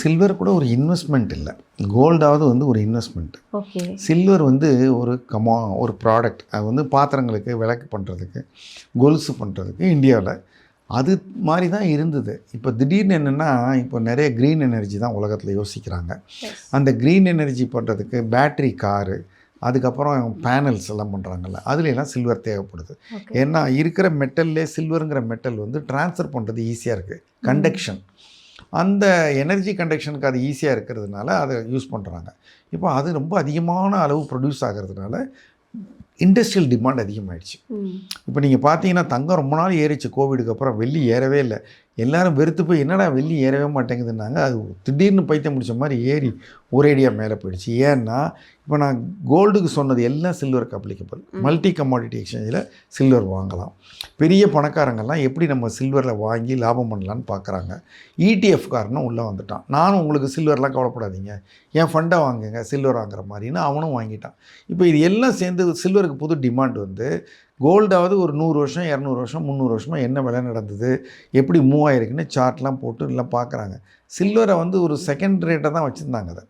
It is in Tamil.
சில்வர் கூட ஒரு இன்வெஸ்ட்மெண்ட் இல்லை, கோல்டாவது வந்து ஒரு இன்வெஸ்ட்மெண்ட். ஓகே. சில்வர் வந்து ஒரு ப்ராடக்ட். அது வந்து பாத்திரங்களுக்கு விளக்கு பண்ணுறதுக்கு, கொலுசு பண்ணுறதுக்கு இந்தியாவில் அது மாதிரி தான் இருந்தது. இப்போ திடீர்னு என்னென்னா, இப்போ நிறைய க்ரீன் எனர்ஜி தான் உலகத்தில் யோசிக்கிறாங்க. அந்த க்ரீன் எனர்ஜி பண்ணுறதுக்கு பேட்ரி காரு, அதுக்கப்புறம் பேனல்ஸ் எல்லாம் பண்ணுறாங்கல்ல, அதுலெல்லாம் சில்வர் தேவைப்படுது. ஏன்னா இருக்கிற மெட்டல்லே சில்வருங்கிற மெட்டல் வந்து ட்ரான்ஸ்ஃபர் பண்ணுறது ஈஸியாக இருக்குது, கண்டக்ஷன். அந்த எனர்ஜி கண்டக்ஷனுக்கு அது ஈஸியாக இருக்கிறதுனால அதை யூஸ் பண்ணுறாங்க. இப்போ அது ரொம்ப அதிகமான அளவு ப்ரொடியூஸ் ஆகிறதுனால இண்டஸ்ட்ரியல் டிமாண்ட் அதிகமாகிடுச்சு. இப்போ நீங்கள் பார்த்தீங்கன்னா தங்கம் ரொம்ப நாள் ஏறிச்சு, கோவிடுக்கு அப்புறம் வெள்ளி ஏறவே இல்லை. எல்லோரும் வெறுத்து போய் என்னடா வெள்ளி ஏறவே மாட்டேங்குதுன்னாங்க. அது திடீர்னு பைத்தியம் முடிச்ச மாதிரி ஏறி ஒரேடியாக மேலே போயிடுச்சு. ஏன்னா இப்போ நான் கோல்டுக்கு சொன்னது எல்லாம் சில்வருக்கு அப்ளிகபிள். மல்டி கமாடிட்டி எக்ஸ்சேஞ்சில் சில்வர் வாங்கலாம். பெரிய பணக்காரங்கள்லாம் எப்படி நம்ம சில்வரில் வாங்கி லாபம் பண்ணலான்னு பார்க்குறாங்க. இடிஎஃப் காரனும் உள்ளே வந்துட்டான். நானும் உங்களுக்கு சில்வர்லாம் கவலைப்படாதீங்க, என் ஃபண்டை வாங்குங்க சில்வர் வாங்குற மாதிரின்னு அவனும் வாங்கிட்டான். இப்போ இது எல்லாம் சேர்ந்து சில்வருக்கு புது டிமாண்ட் வந்து, கோல்டாவது ஒரு 100 வருஷம் 200 வருஷம் 300 வருஷமாக என்ன விலை நடந்தது, எப்படி மூவ் ஆகிருக்குன்னு சார்ட்லாம் போட்டு எல்லாம் பார்க்குறாங்க. சில்வரை வந்து ஒரு செகண்ட் ரேட்டை தான் வச்சுருந்தாங்க அதை.